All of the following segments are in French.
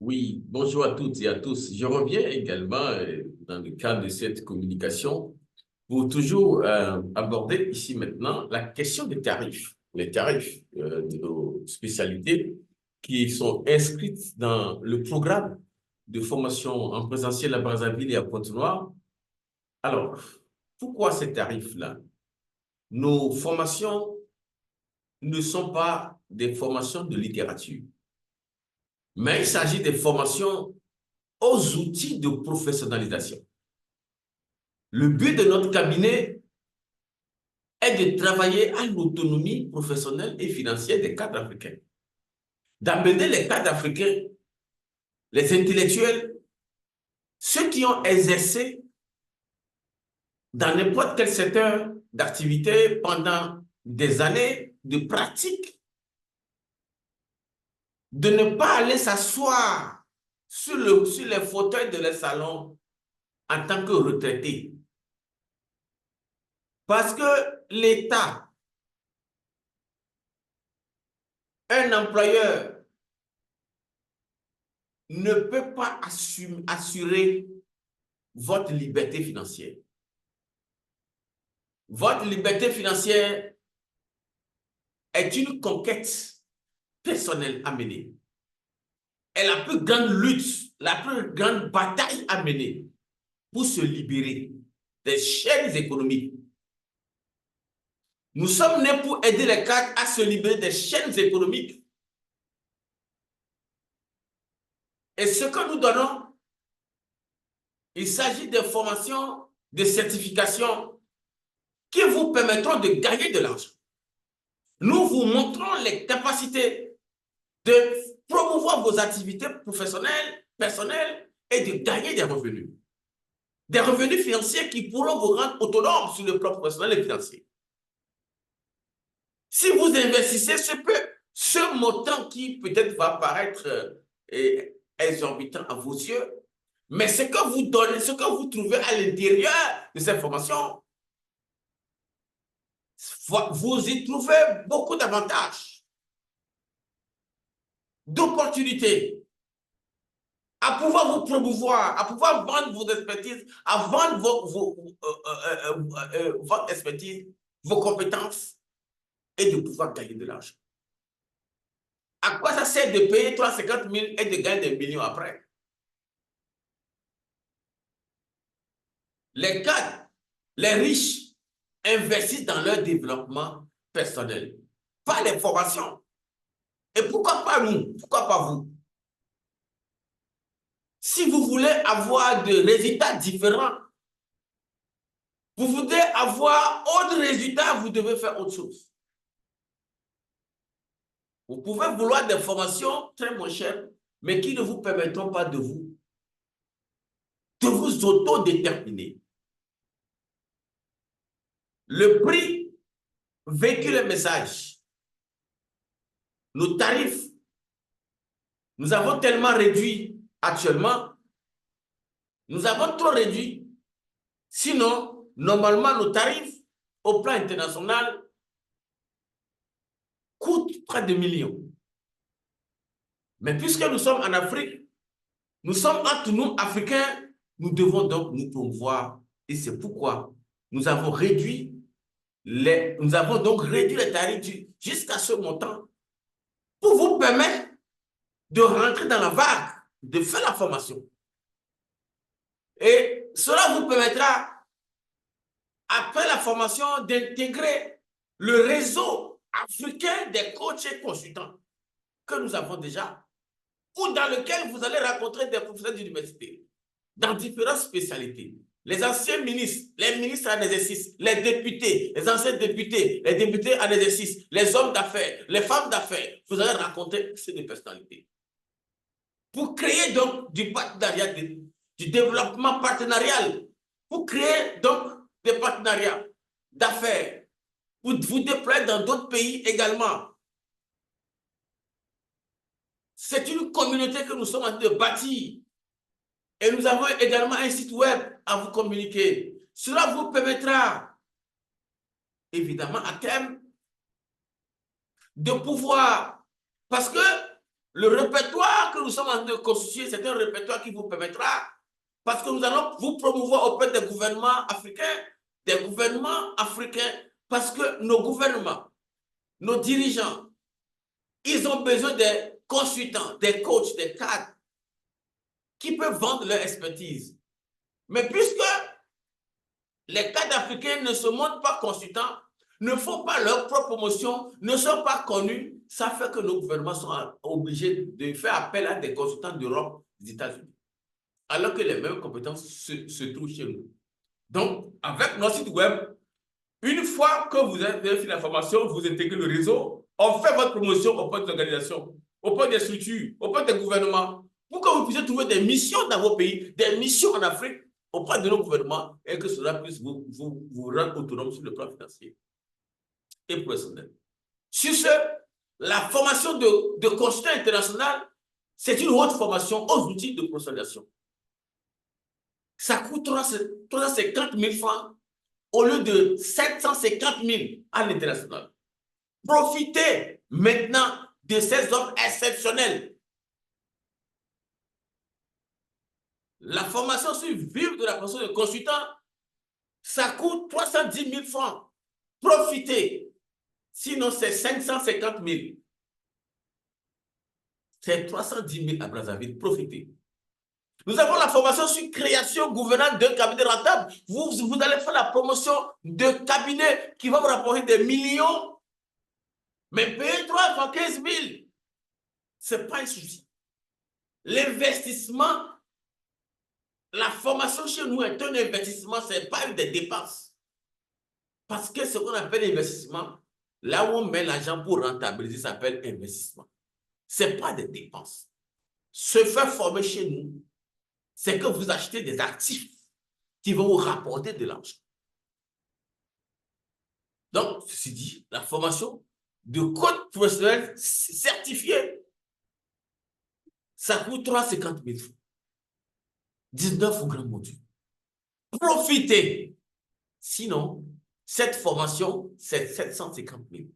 Oui, bonjour à toutes et à tous. Je reviens également dans le cadre de cette communication pour toujours aborder ici maintenant la question des tarifs, les tarifs de nos spécialités qui sont inscrites dans le programme de formation en présentiel à Brazzaville et à Pointe-Noire. Alors, pourquoi ces tarifs-là? Nos formations ne sont pas des formations de littérature, mais il s'agit des formations aux outils de professionnalisation. Le but de notre cabinet est de travailler à l'autonomie professionnelle et financière des cadres africains, d'amener les cadres africains, les intellectuels, ceux qui ont exercé dans n'importe quel secteur d'activité pendant des années de pratique, de ne pas aller s'asseoir sur les fauteuils de les salons en tant que retraités. Parce que l'État, un employeur, ne peut pas assurer votre liberté financière. Votre liberté financière est une conquête personnelle à mener. Et la plus grande lutte, la plus grande bataille à mener pour se libérer des chaînes économiques. Nous sommes nés pour aider les cadres à se libérer des chaînes économiques. Et ce que nous donnons, il s'agit de formations, de certifications qui vous permettront de gagner de l'argent. Nous vous montrons les capacités de promouvoir vos activités professionnelles, personnelles et de gagner des revenus. Des revenus financiers qui pourront vous rendre autonome sur le plan professionnel et financier. Si vous investissez, ce montant qui peut-être va paraître exorbitant à vos yeux, mais ce que vous donnez, ce que vous trouvez à l'intérieur de cette formation, vous y trouvez beaucoup d'avantages, d'opportunités, à pouvoir vous promouvoir, à pouvoir vendre vos expertises, à vendre votre expertise, vos compétences et de pouvoir gagner de l'argent. À quoi ça sert de payer 350 000 et de gagner des millions après? Les cadres, les riches investissent dans leur développement personnel, pas les formations. Et pourquoi pas nous? Pourquoi pas vous? Si vous voulez avoir des résultats différents, vous voulez avoir autre résultat, vous devez faire autre chose. Vous pouvez vouloir des formations très moins chères, mais qui ne vous permettront pas de vous autodéterminer. Le prix véhicule le message. Nos tarifs, nous avons tellement réduit actuellement, nous avons trop réduit. Sinon, normalement, nos tarifs au plan international coûtent près de millions. Mais puisque nous sommes en Afrique, nous sommes entre nous, Africains, nous devons donc nous promouvoir. Et c'est pourquoi nous avons donc réduit les tarifs jusqu'à ce montant pour vous permettre de rentrer dans la vague, de faire la formation. Et cela vous permettra, après la formation, d'intégrer le réseau africain des coachs et consultants que nous avons déjà, ou dans lequel vous allez rencontrer des professeurs d'université dans différentes spécialités. Les anciens ministres, les ministres en exercice, les députés, les anciens députés, les députés en exercice, les hommes d'affaires, les femmes d'affaires, vous allez rencontrer ces personnalités. Pour créer donc du partenariat, du développement partenarial, pour créer donc des partenariats d'affaires, pour vous déployer dans d'autres pays également. C'est une communauté que nous sommes en train de bâtir. Et nous avons également un site web à vous communiquer. Cela vous permettra, évidemment, à terme, de pouvoir, parce que Le répertoire que nous sommes en train de constituer, c'est un répertoire qui vous permettra, parce que nous allons vous promouvoir auprès des gouvernements africains, parce que nos gouvernements, nos dirigeants, ils ont besoin des consultants, des coachs, des cadres qui peuvent vendre leur expertise. Mais puisque les cadres africains ne se montrent pas consultants, ne font pas leur propre promotion, ne sont pas connus, ça fait que nos gouvernements sont obligés de faire appel à des consultants d'Europe, des États-Unis, alors que les mêmes compétences se trouvent chez nous. Donc, avec notre site web, une fois que vous avez fait l'information, vous intégrez le réseau, on fait votre promotion auprès des organisations, auprès des structures, auprès des gouvernements, pour que vous puissiez trouver des missions dans vos pays, des missions en Afrique, auprès de nos gouvernements, et que cela puisse vous rendre autonome sur le plan financier et professionnel. Sur ce, la formation de consultant international, c'est une haute formation aux outils de consolidation. Ça coûte 350 000 francs au lieu de 750 000 à l'international. Profitez maintenant de ces offres exceptionnelles. La formation sur vivre de la formation de consultant, ça coûte 310 000 francs. Profitez. Sinon, c'est 550 000. C'est 310 000 à Brazzaville. Profitez. Nous avons la formation sur création, gouvernance d'un cabinet rentable. Vous allez faire la promotion de cabinets qui vont vous rapporter des millions, mais payer 3 fois 15 000, ce n'est pas un souci. L'investissement, la formation chez nous est un investissement, ce n'est pas des dépenses. Parce que ce qu'on appelle investissement, là où on met l'argent pour rentabiliser, ça s'appelle investissement. Ce n'est pas des dépenses. Se faire former chez nous, c'est que vous achetez des actifs qui vont vous rapporter de l'argent. Donc, ceci dit, la formation de coach professionnel certifié, ça coûte 350 000 francs. 19 au grand module. Profitez. Sinon, cette formation, c'est 750 000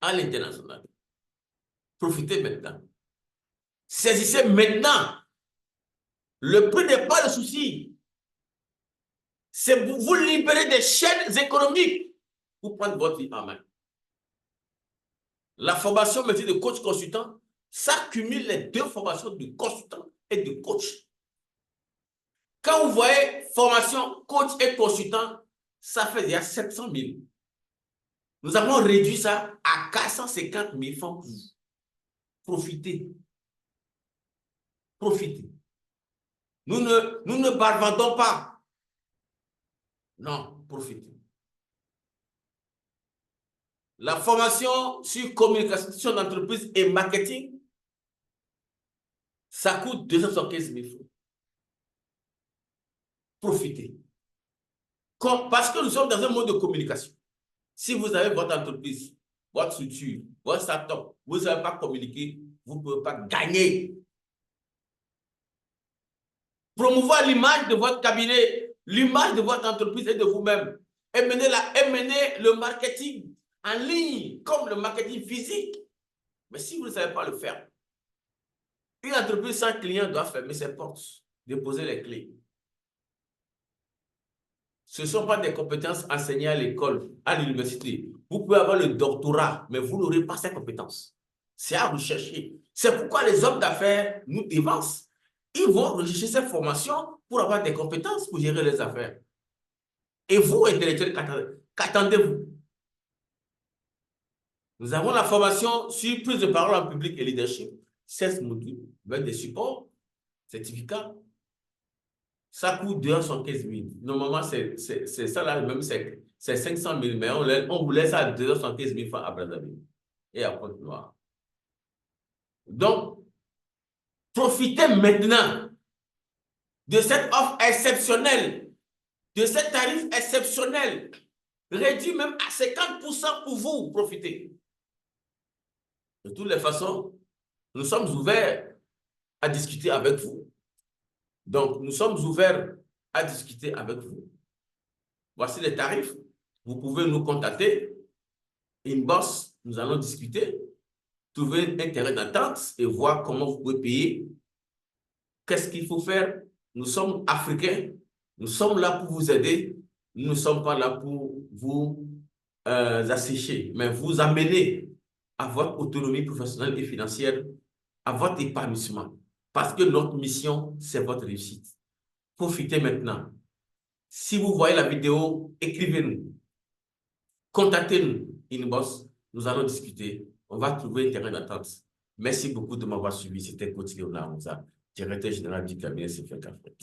à l'international. Profitez maintenant. Saisissez maintenant. Le prix n'est pas le souci. C'est vous libérer des chaînes économiques pour prendre votre vie en main. La formation métier de coach consultant, ça cumule les deux formations de consultant et de coach. Quand vous voyez formation coach et consultant, ça fait déjà 700 000. Nous avons réduit ça à 450 000 francs pour vous. Profitez. Profitez. Nous ne bavardons pas. Non, profitez. La formation sur communication d'entreprise et marketing, ça coûte 275 000 francs. Profitez. Parce que nous sommes dans un mode de communication. Si vous avez votre entreprise, votre structure, votre start-up, vous ne savez pas communiquer, vous ne pouvez pas gagner. Promouvoir l'image de votre cabinet, l'image de votre entreprise et de vous-même. Et mener le marketing en ligne, comme le marketing physique. Mais si vous ne savez pas le faire, une entreprise sans client doit fermer ses portes, déposer les clés. Ce ne sont pas des compétences enseignées à l'école, à l'université. Vous pouvez avoir le doctorat, mais vous n'aurez pas ces compétences. C'est à rechercher. C'est pourquoi les hommes d'affaires nous dévancent. Ils vont rechercher ces formations pour avoir des compétences pour gérer les affaires. Et vous, intellectuels, qu'attendez-vous? Nous avons la formation sur prise de parole en public et leadership, 16 modules, avec des supports, certificats. Ça coûte 215 000. Normalement, c'est ça là, même c'est 500 000, mais on vous laisse à 215 000 francs à Brazzaville et à Pointe-Noire. Donc, profitez maintenant de cette offre exceptionnelle, de ce tarif exceptionnel, réduit même à 50% pour vous, profitez. De toutes les façons, nous sommes ouverts à discuter avec vous. Donc, nous sommes ouverts à discuter avec vous. Voici les tarifs. Vous pouvez nous contacter. Inbox, nous allons discuter. trouver un terrain d'entente et voir comment vous pouvez payer. Qu'est-ce qu'il faut faire? Nous sommes Africains, nous sommes là pour vous aider, nous ne sommes pas là pour vous assécher, mais vous amener à votre autonomie professionnelle et financière, à votre épanouissement. Parce que notre mission, c'est votre réussite. Profitez maintenant. Si vous voyez la vidéo, écrivez-nous, contactez-nous, inbox, nous allons discuter. On va trouver un terrain d'entente. Merci beaucoup de m'avoir suivi. C'était Coach Léonard Moussa, directeur général du cabinet CFK Afrique.